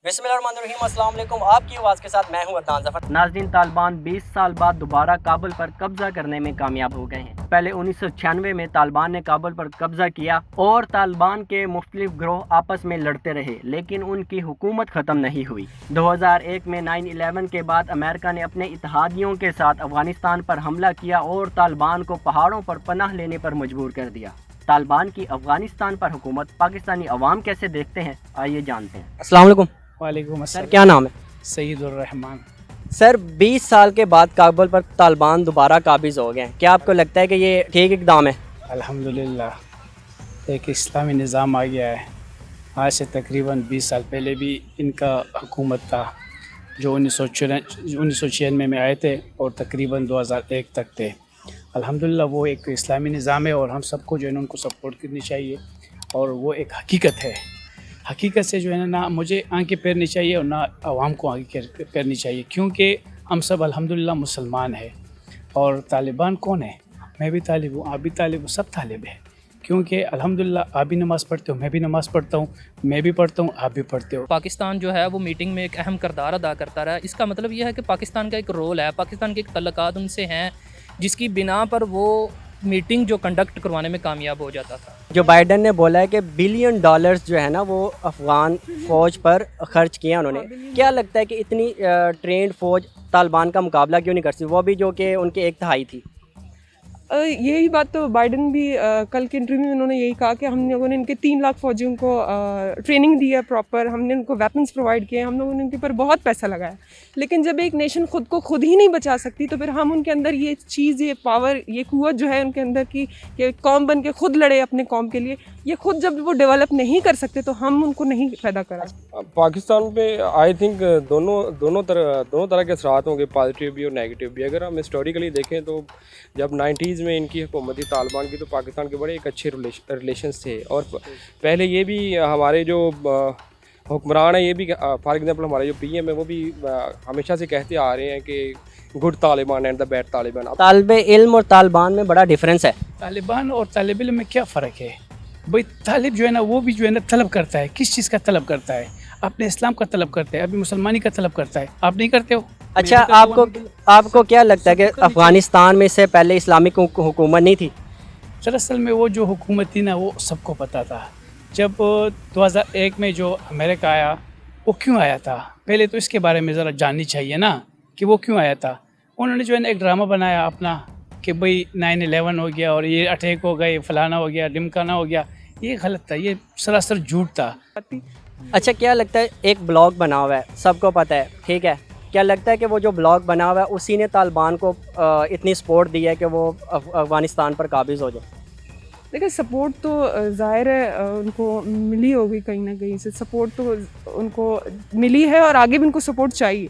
बिस्मिल्लाहिर्रहमानिर्रहीम, अस्सलाम वालेकुम। आपकी आवाज़ के साथ मैं हूं अदनान ज़फ़र। नाज़रीन, तालिबान 20 साल बाद दोबारा काबुल पर कब्जा करने में कामयाब हो गए हैं। पहले 1996 में तालिबान ने काबुल पर कब्जा किया और तालिबान के मुख्तलिफ ग्रोह आपस में लड़ते रहे, लेकिन उनकी हुकूमत ख़त्म नहीं हुई। 2001 में 9/11 के बाद अमेरिका ने अपने इत्तेहादियों के साथ अफगानिस्तान पर हमला किया और तालिबान को पहाड़ों पर पनाह लेने पर मजबूर कर दिया। तालिबान की अफगानिस्तान पर हुकूमत पाकिस्तानी अवाम कैसे देखते हैं, आइए जानते हैं। अस्सलाम वालेकुम वालेकुम सर, अस्सलाम। क्या नाम है? सईदुर रहमान। सर, 20 साल के बाद काबुल पर तालिबान दोबारा काबिज हो गए हैं, क्या आपको लगता है कि ये ठीक इक़दाम है? अल्हम्दुलिल्लाह एक इस्लामी निज़ाम आ गया है। आज से तकरीबन 20 साल पहले भी इनका हुकूमत था, जो 1996 में आए थे और तकरीबन 2001 तक थे। अल्हम्दुलिल्लाह वो एक इस्लामी निज़ाम है और हम सबको जो है उनको सपोर्ट करनी चाहिए, और वो एक हकीकत है। हकीकत से जो है ना मुझे आंखें फेरनी चाहिए और ना आवाम को आंखें फेरनी चाहिए, क्योंकि हम सब अल्हम्दुलिल्लाह मुसलमान हैं। और तालिबान कौन है? मैं भी तालिब हूँ, आप भी तालिब हूँ, सब तालिब हैं, क्योंकि अल्हम्दुलिल्लाह आप भी नमाज़ पढ़ते हो, मैं भी नमाज़ पढ़ता हूँ, मैं भी पढ़ता हूँ, आप भी पढ़ते हो। पाकिस्तान जो है वो मीटिंग में एक अहम किरदार अदा करता रहा। इसका मतलब ये है कि पाकिस्तान का एक रोल है, पाकिस्तान के एक तल्लुकात उनसे हैं, जिसकी बिना पर वो मीटिंग जो कंडक्ट करवाने में कामयाब हो जाता था। जो बाइडन ने बोला है कि $बिलियन जो है ना वो अफ़गान फ़ौज पर खर्च किया उन्होंने, क्या लगता है कि इतनी ट्रेंड फ़ौज तालिबान का मुकाबला क्यों नहीं कर सकती, वो भी जो कि उनके 1/3 थी? यही बात तो बाइडन भी कल के इंटरव्यू में उन्होंने यही कहा कि हम लोगों ने इनके 3 लाख फौजियों को ट्रेनिंग दी है प्रॉपर, हमने उनको वेपन्स प्रोवाइड किए, हम लोगों ने उनके ऊपर बहुत पैसा लगाया। लेकिन जब एक नेशन खुद को खुद ही नहीं बचा सकती, तो फिर हम उनके अंदर ये चीज़, ये पावर, ये कुव्वत जो है उनके अंदर की, कि कौम बन के खुद लड़े अपने कौम के लिए, ये खुद जब वो डेवलप नहीं कर सकते तो हम उनको नहीं पैदा करा। पाकिस्तान पे आई थिंक दोनों तरह के असरात होंगे, पॉजिटिव भी और नेगेटिव भी। अगर हम हिस्टोरिकली देखें तो जब 90s में इनकी हुकूमत थी तालिबान की, तो पाकिस्तान के बड़े एक अच्छे रिलेशंस थे। और पहले ये भी हमारे जो हुक्मरान है, ये भी फॉर एग्जांपल हमारे जो PM है, वो भी हमेशा से कहते आ रहे हैं कि good Taliban and the bad Taliban. तालिबे इल्म और तालिबान में बड़ा डिफरेंस है। तालिबान और तालिब इल्म में क्या फ़र्क है भाई? तालिब जो है ना वो भी जो है ना तलब करता है। किस चीज़ का तलब करता है? अपने इस्लाम का तलब करता है, अभी मुसलमानी का तलब करता है। आप नहीं करते हो? अच्छा, आपको क्या लगता है कि अफ़गानिस्तान में इससे पहले इस्लामिक हुकूमत नहीं थी? दरअसल में वो जो हुकूमत थी ना वो सबको पता था। जब 2001 में जो अमेरिका आया, वो क्यों आया था? पहले तो इसके बारे में ज़रा जाननी चाहिए ना कि वो क्यों आया था। उन्होंने जो है ना एक ड्रामा बनाया अपना कि भाई 9/11 हो गया और ये अटैक हो गए, फलाना हो गया, ढिमकाना हो गया। ये गलत था, ये सरासर झूठ था। अच्छा, क्या लगता है, एक ब्लॉग बना हुआ है, सबको पता है, ठीक है, क्या लगता है कि वो जो ब्लॉग बना हुआ है उसी ने तालिबान को इतनी सपोर्ट दी है कि वो अफ़गानिस्तान पर काबिज हो जाए? देखिए, सपोर्ट तो ज़ाहिर है उनको मिली होगी, कहीं ना कहीं से सपोर्ट तो उनको मिली है और आगे भी उनको सपोर्ट चाहिए।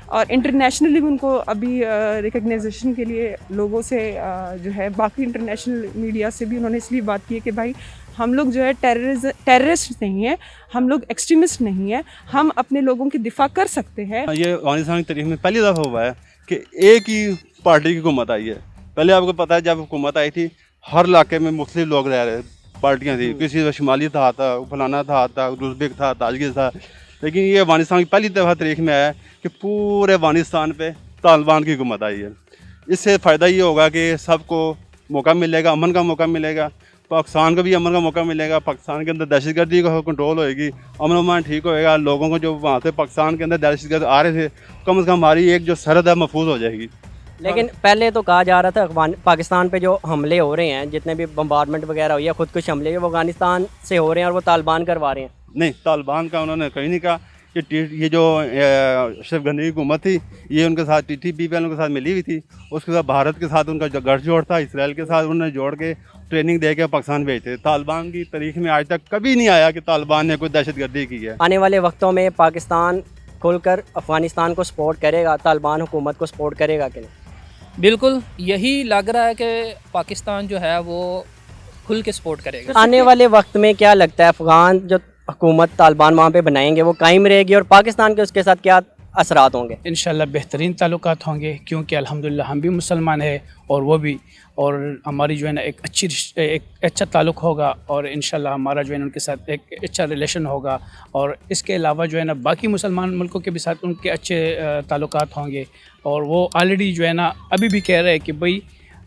और इंटरनेशनली भी उनको अभी रिकग्नाइजेशन के लिए लोगों से जो है, बाकी इंटरनेशनल मीडिया से भी उन्होंने इसलिए बात की है कि भाई हम लोग जो है टेररिस्ट नहीं है, हम लोग एक्सट्रीमिस्ट नहीं है, हम अपने लोगों की दिफा कर सकते हैं। ये अफगानिस्तान की तारीख में पहली दफ़ा हुआ है कि एक ही पार्टी की हुकूमत आई है। पहले आपको पता है जब हुकूमत आई थी हर इलाके में मुख्तलिफ लोग रह रहे, पार्टियाँ थी, किसी में शुमाली था, फलाना था, उज़्बेक था, ताजिक था। लेकिन ये अफगानिस्तान की पहली दफ़ा तारीख में आया कि पूरे अफगानिस्तान पे तालिबान की हुकूमत आई है। इससे फ़ायदा ये होगा कि सबको मौका मिलेगा, अमन का मौका मिलेगा, पाकिस्तान को भी अमन का मौका मिलेगा, पाकिस्तान के अंदर दहशतगर्दी का कंट्रोल होएगी, अमन अमान ठीक होएगा, लोगों को जो वहाँ से पाकिस्तान के अंदर दहशतगर्द आ रहे थे, कम से कम हमारी एक जो सरहद है महफूज हो जाएगी। लेकिन पहले तो कहा जा रहा था पाकिस्तान पे जो हमले हो रहे हैं, जितने भी बम्बार्डमेंट वगैरह हुई है, खुदकुश हमले, वो अफगानिस्तान से हो रहे हैं और वो तालिबान करवा रहे हैं। नहीं, तालिबान का उन्होंने कहीं नहीं कहा कि ये जो अशरफ गनी की हुकूमत थी, ये उनके साथ TTP वालों के साथ मिली हुई थी। उसके साथ भारत के साथ उनका जो गठजोड़ था, इसराइल के साथ उन्होंने जोड़ के ट्रेनिंग दे के पाकिस्तान भेजते। तालिबान की तारीख में आज तक कभी नहीं आया कि तालिबान ने कोई दहशतगर्दी की है। आने वाले वक्तों में पाकिस्तान खुलकर अफ़गानिस्तान को सपोर्ट करेगा, तालिबान हुकूमत को सपोर्ट करेगा कि नहीं? बिल्कुल यही लग रहा है कि पाकिस्तान जो है वो खुल के सपोर्ट करेगा। आने वाले वक्त में क्या लगता है, अफ़गान जो हुकूमत तालिबान वहाँ पे बनाएंगे वो कायम रहेगी और पाकिस्तान के उसके साथ क्या असरात होंगे? इंशाल्लाह बेहतरीन ताल्लुकात होंगे, क्योंकि अल्हम्दुलिल्लाह हम भी मुसलमान हैं और वो भी, और हमारी जो है ना एक अच्छा ताल्लुक़ होगा और इंशाल्लाह हमारा जो है ना उनके साथ एक अच्छा रिलेशन होगा। और इसके अलावा जो है ना बाकी मुसलमान मुल्कों के भी साथ उनके अच्छे ताल्लुकात होंगे। और वो ऑलरेडी जो है ना अभी भी कह रहे हैं कि भाई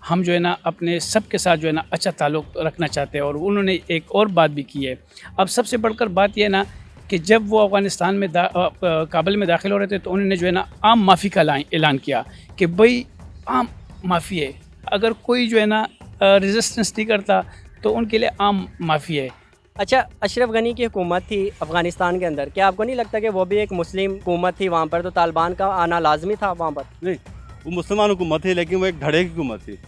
हम जो है ना अपने सब के साथ जो है ना अच्छा ताल्लुक़ रखना चाहते हैं। और उन्होंने एक और बात भी की है। अब सबसे बढ़कर बात यह ना कि जब वो अफ़गानिस्तान में काबुल में दाखिल हो रहे थे तो उन्होंने जो है ना आम माफ़ी का ऐलान किया कि भाई आम माफ़ी है, अगर कोई जो है ना रेजिस्टेंस नहीं करता तो उनके लिए आम माफ़ी है। अच्छा, अशरफ गनी की हुकूमत थी अफ़गानिस्तान के अंदर, क्या आपको नहीं लगता कि वो भी एक मुस्लिम हुकूमत थी वहाँ पर, तो तालिबान का आना लाजमी था वहाँ पर? नहीं, वो मुसलमान हुकूमत थी, लेकिन वो एक धड़े की हुकूमत थी।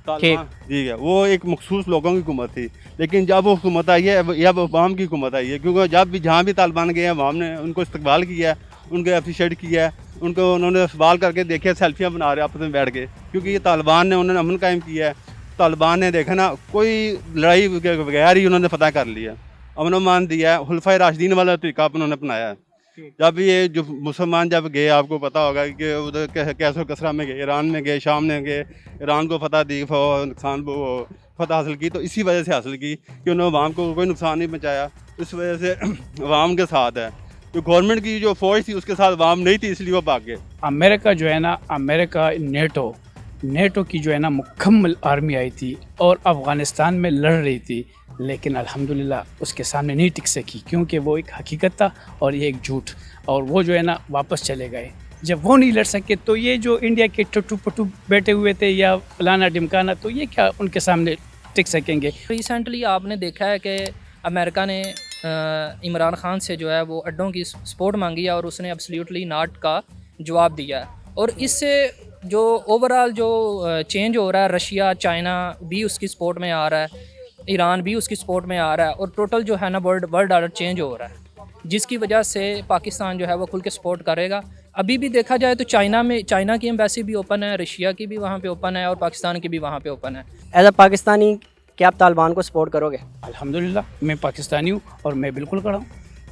तालिबान ठीक है, वो एक मखसूस लोगों की हुकूमत थी। लेकिन जब वो हुकूमत आई है, अब अवाम की हुकूमत आई है, क्योंकि जब भी जहाँ भी तालिबान गए हैं अवाम ने उनको इस्तकबाल किया है, उनको अप्रिशिएट किया है, उनको उन्होंने सवाल करके देखे सेल्फियाँ बना रहे आपस में बैठ के, क्योंकि ये तालिबान ने उन्होंने अमन कायम किया है। तालिबान ने देखा ना कोई लड़ाई के बगैर ही उन्होंने फतह कर लिया, अमन अमान दिया है, खुलफाए राशिदीन वाला तरीका उन्होंने अपनाया है। जब ये जो मुसलमान जब गए, आपको पता होगा कि उधर कैसर कसरा में गए, ईरान में गए, शाम में गए, ईरान को फतह दी, नुकसान फतह हासिल की, तो इसी वजह से हासिल की कि उन्होंने अवाम को कोई नुकसान नहीं पहुँचाया। इस वजह से अवाम के साथ है। जो गवर्नमेंट की जो फौज थी उसके साथ अवाम नहीं थी, इसलिए वो भाग गए। अमेरिका जो है ना, अमेरिका नेटो की जो है ना मुकम्मल आर्मी आई थी और अफ़गानिस्तान में लड़ रही थी, लेकिन अल्हम्दुलिल्लाह उसके सामने नहीं टिक सकी, क्योंकि वो एक हकीकत था और ये एक झूठ। और वो जो है ना वापस चले गए। जब वो नहीं लड़ सके तो ये जो इंडिया के टुटू पटू बैठे हुए थे या फलाना ढिमकाना, तो ये क्या उनके सामने टिक सकेंगे? रिसेंटली आपने देखा है कि अमेरिका ने इमरान खान से जो है वो अड्डों की सपोर्ट मांगी है और उसने एब्सोल्युटली नॉट का जवाब दिया है। और इससे जो ओवरऑल जो चेंज हो रहा है, रशिया चाइना भी उसकी सपोर्ट में आ रहा है, ईरान भी उसकी सपोर्ट में आ रहा है, और टोटल जो है ना वर्ल्ड ऑर्डर चेंज हो रहा है, जिसकी वजह से पाकिस्तान जो है वो खुल के सपोर्ट करेगा। अभी भी देखा जाए तो चाइना की एम्बेसी भी ओपन है, रशिया की भी वहाँ पे ओपन है और पाकिस्तान की भी वहाँ पे ओपन है। एज अ पाकिस्तानी क्या आप तालिबान को सपोर्ट करोगे? अल्हम्दुलिल्लाह मैं पाकिस्तानी हूँ और मैं बिल्कुल खड़ा हूँ।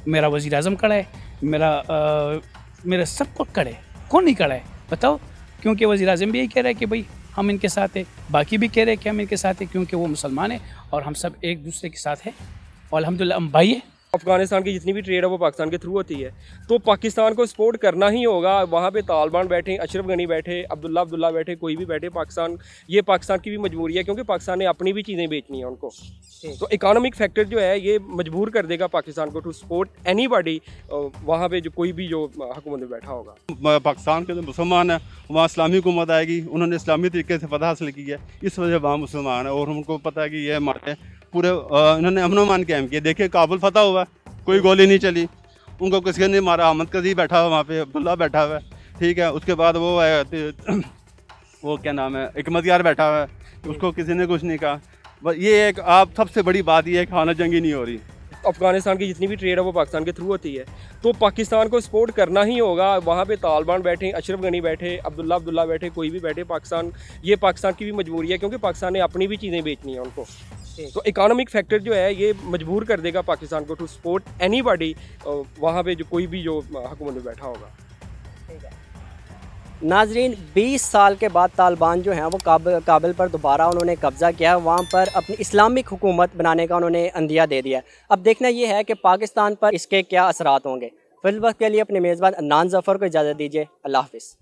मेरा वज़ीर आज़म खड़ा है, मेरा सब कुछ खड़ा है। कौन नहीं खड़ा है बताओ? क्योंकि वज़ीर आज़म भी यही कह रहा है कि भाई हम इनके साथ हैं, बाकी भी कह रहे हैं कि हम इनके साथ हैं, क्योंकि वो मुसलमान हैं और हम सब एक दूसरे के साथ हैं और अल्हम्दुलिल्लाह हम भाई हैं। अफ़गानिस्तान की जितनी भी ट्रेड है वो पाकिस्तान के थ्रू होती है, तो पाकिस्तान को सपोर्ट करना ही होगा। वहाँ पे तालिबान बैठे, अशरफ गनी बैठे, अब्दुल्ला बैठे, कोई भी बैठे, ये पाकिस्तान की भी मजबूरी है, क्योंकि पाकिस्तान ने अपनी भी चीज़ें बेचनी है उनको। तो इकोनॉमिक फैक्टर जो है ये मजबूर कर देगा पाकिस्तान को टू सपोर्ट एनीबॉडी वहाँ पे जो कोई भी जो हुकूमत में बैठा होगा। पाकिस्तान के जो मुसलमान है वहाँ इस्लामी हुकूमत आएगी, उन्होंने इस्लामी तरीके से फतह हासिल की है, इस वजह वहाँ मुसलमान है। और उनको पता है कि ये हमारे पूरे इन्होंने अमन अमान कायम किया। देखिए काबुल फतह हुआ, कोई गोली नहीं चली, उनको किसी ने मारा। अहमद कजी बैठा हुआ वहाँ पे, अब्दुल्ला बैठा हुआ है, ठीक है। उसके बाद वो है वो क्या नाम है, हिकमत यार बैठा हुआ है, उसको किसी ने कुछ नहीं कहा। बस ये एक आप सबसे बड़ी बात ये है कि खाना जंगी नहीं हो रही। अफ़गानिस्तान की जितनी भी ट्रेड है वो पाकिस्तान के थ्रू होती है, तो पाकिस्तान को सपोर्ट करना ही होगा। वहाँ पे तालिबान बैठे, अशरफ गनी बैठे, अब्दुल्ला बैठे, कोई भी बैठे, ये पाकिस्तान की भी मजबूरी है, क्योंकि पाकिस्तान ने अपनी भी चीज़ें बेचनी है उनको। तो इकोनॉमिक फैक्टर जो है ये मजबूर कर देगा पाकिस्तान को टू सपोर्ट एनीबॉडी वहाँ पे जो कोई भी जो हुकूमत में बैठा होगा। नाजरीन, 20 साल के बाद तालिबान जो हैं वो काबुल पर दोबारा उन्होंने कब्ज़ा किया, वहाँ पर अपनी इस्लामिक हुकूमत बनाने का उन्होंने अंदिया दे दिया। अब देखना ये है कि पाकिस्तान पर इसके क्या असरात होंगे। फिल वक्त के लिए अपने मेज़बान अदनान ज़फ़र को इजाज़त दीजिए। अल्लाह हाफ़िज़।